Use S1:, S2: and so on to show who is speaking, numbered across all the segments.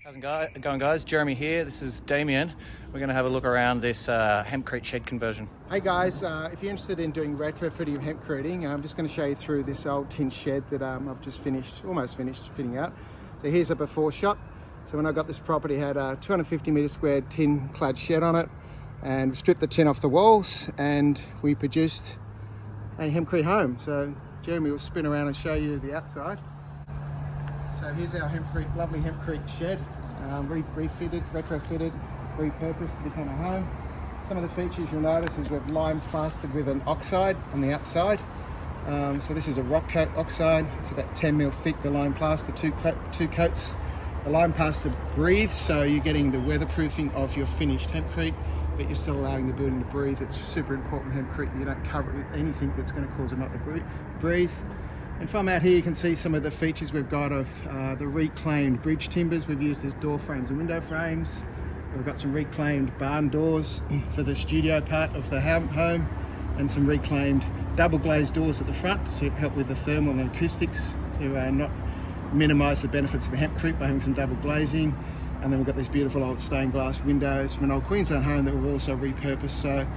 S1: How's it going, guys? Jeremy here. This is Damien. We're going to have a look around this hempcrete shed conversion.
S2: Hey guys, if you're interested in doing retrofitting of hempcreting, I'm just going to show you through this old tin shed that I've just almost finished fitting out. So here's a before shot. So when I got this property, it had a 250 metre squared tin clad shed on it, and we stripped the tin off the walls and we produced a hempcrete home. So Jeremy will spin around and show you the outside. So here's our lovely hempcrete shed, refitted, retrofitted, repurposed to become a home. Some of the features you'll notice is we've lime plastered with an oxide on the outside. So this is a rock coat oxide. It's about 10 mil thick, the lime plaster, two coats. The lime plaster breathes, so you're getting the weatherproofing of your finished hempcrete, but you're still allowing the building to breathe. It's super important with hempcrete that you don't cover it with anything that's going to cause it not to breathe. And from out here you can see some of the features we've got of the reclaimed bridge timbers we've used as door frames and window frames. We've got some reclaimed barn doors for the studio part of the home, and some reclaimed double glazed doors at the front to help with the thermal and acoustics, to not minimise the benefits of the hempcrete by having some double glazing. And then we've got these beautiful old stained glass windows from an old Queensland home that we've also repurposed. So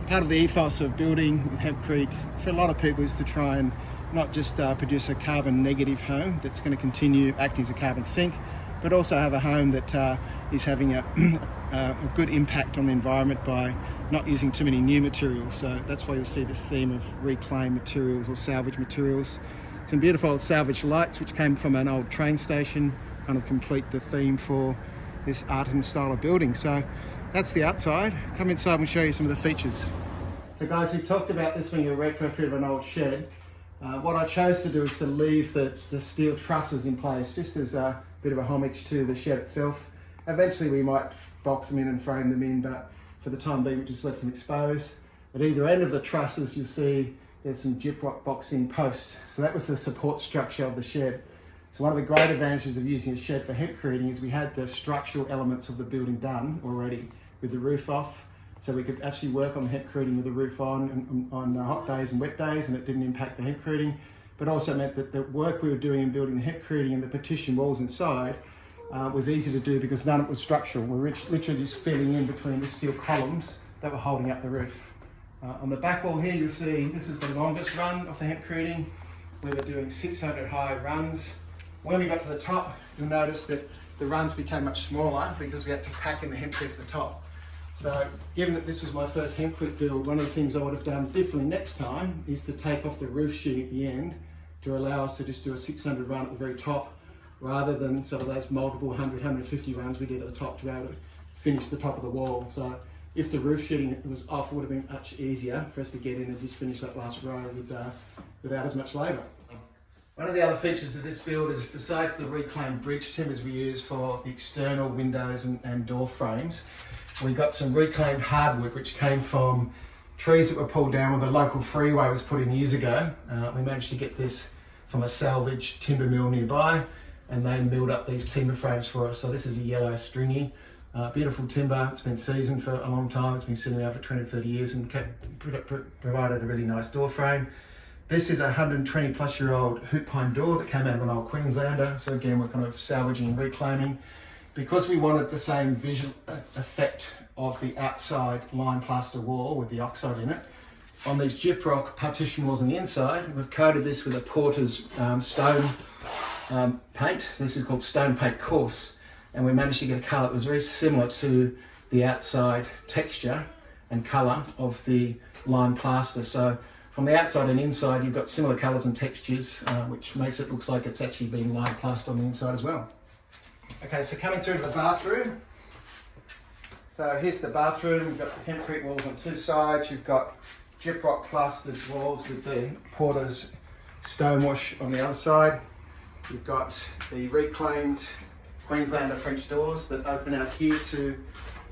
S2: part of the ethos of building with hempcrete for a lot of people is to try and not just produce a carbon negative home that's going to continue acting as a carbon sink, but also have a home that is having a good impact on the environment by not using too many new materials. So that's why you'll see this theme of reclaimed materials or salvage materials. Some beautiful old salvage lights which came from an old train station kind of complete the theme for this artisan style of building. So that's the outside. Come inside and we'll show you some of the features. So guys, we talked about this when you're retrofit of an old shed. What I chose to do is to leave the steel trusses in place, just as a bit of a homage to the shed itself. Eventually we might box them in and frame them in, but for the time being we just left them exposed. At either end of the trusses you'll see there's some gyprock boxing posts. So that was the support structure of the shed. So one of the great advantages of using a shed for hempcreting is we had the structural elements of the building done already with the roof off. So we could actually work on the hempcreting with the roof on hot days and wet days, and it didn't impact the hempcreting. But also meant that the work we were doing in building the hempcreting and the partition walls inside was easy to do because none of it was structural. We were literally just filling in between the steel columns that were holding up the roof. On the back wall here you'll see this is the longest run of the hempcreting. We were doing 600 high runs. When we got to the top, you'll notice that the runs became much smaller because we had to pack in the hempcrete at the top. So given that this was my first hempcrete build, one of the things I would have done differently next time is to take off the roof sheet at the end to allow us to just do a 600 run at the very top, rather than sort of those multiple 100, 150 runs we did at the top to be able to finish the top of the wall. So if the roof sheeting was off, it would have been much easier for us to get in and just finish that last row without as much labour. One of the other features of this build is, besides the reclaimed bridge timbers we use for the external windows and door frames, we got some reclaimed hardwood which came from trees that were pulled down when the local freeway was put in years ago. We managed to get this from a salvage timber mill nearby, and they milled up these timber frames for us. So this is a yellow stringy, beautiful timber. It's been seasoned for a long time. It's been sitting there for 20 or 30 years and provided a really nice door frame. This is a 120 plus year old hoop pine door that came out of an old Queenslander. So again, we're kind of salvaging and reclaiming. Because we wanted the same visual effect of the outside lime plaster wall with the oxide in it, on these gyprock partition walls on the inside, we've coated this with a Porter's stone paint. So this is called stone paint coarse, and we managed to get a colour that was very similar to the outside texture and colour of the lime plaster. So from the outside and inside you've got similar colours and textures, which makes it look like it's actually been lime plastered on the inside as well. Okay, so coming through to the bathroom. So here's the bathroom. We've got the hempcrete walls on two sides. You've got gyprock plastered walls with the Porter's stonewash on the other side. You've got the reclaimed Queenslander French doors that open out here to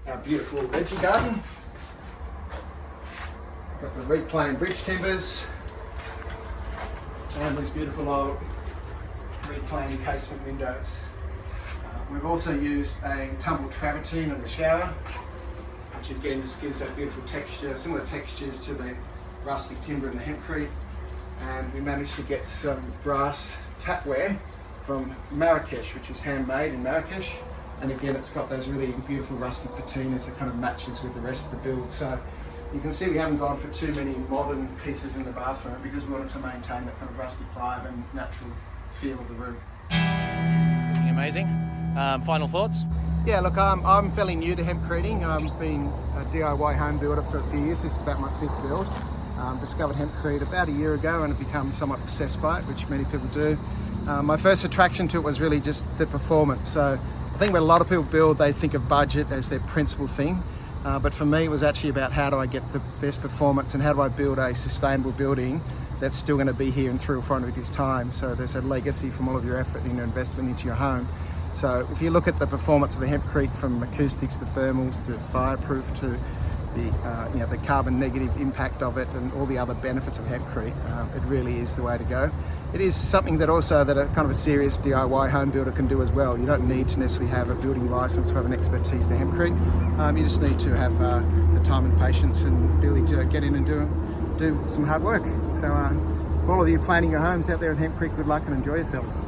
S2: our beautiful veggie garden. Got the reclaimed bridge timbers and these beautiful old reclaimed casement windows. We've also used a tumbled travertine in the shower, which again just gives that beautiful texture, similar textures to the rustic timber in the hempcrete. And we managed to get some brass tapware from Marrakesh, which is handmade in Marrakesh. And again, it's got those really beautiful rustic patinas that kind of matches with the rest of the build. So you can see we haven't gone for too many modern pieces in the bathroom because we wanted to maintain that kind of rustic vibe and natural feel of the room.
S1: Looking amazing. Final thoughts?
S2: Yeah, look, I'm fairly new to hempcreting. I've been a DIY home builder for a few years. This is about my 5th build. Discovered hempcrete about a year ago and have become somewhat obsessed by it, which many people do. My first attraction to it was really just the performance. So I think when a lot of people build, they think of budget as their principal thing. But for me, it was actually about how do I get the best performance and how do I build a sustainable building that's still going to be here in 3 or 4 hundred years' time. So there's a legacy from all of your effort and your investment into your home. So if you look at the performance of the hempcrete, from acoustics to thermals to fireproof to the carbon negative impact of it and all the other benefits of hempcrete, it really is the way to go. It is something that also that a kind of a serious DIY home builder can do as well. You don't need to necessarily have a building license or have an expertise to hempcrete. You just need to have the time and patience and ability to get in and do some hard work. So for all of you planning your homes out there with hempcrete, good luck and enjoy yourselves.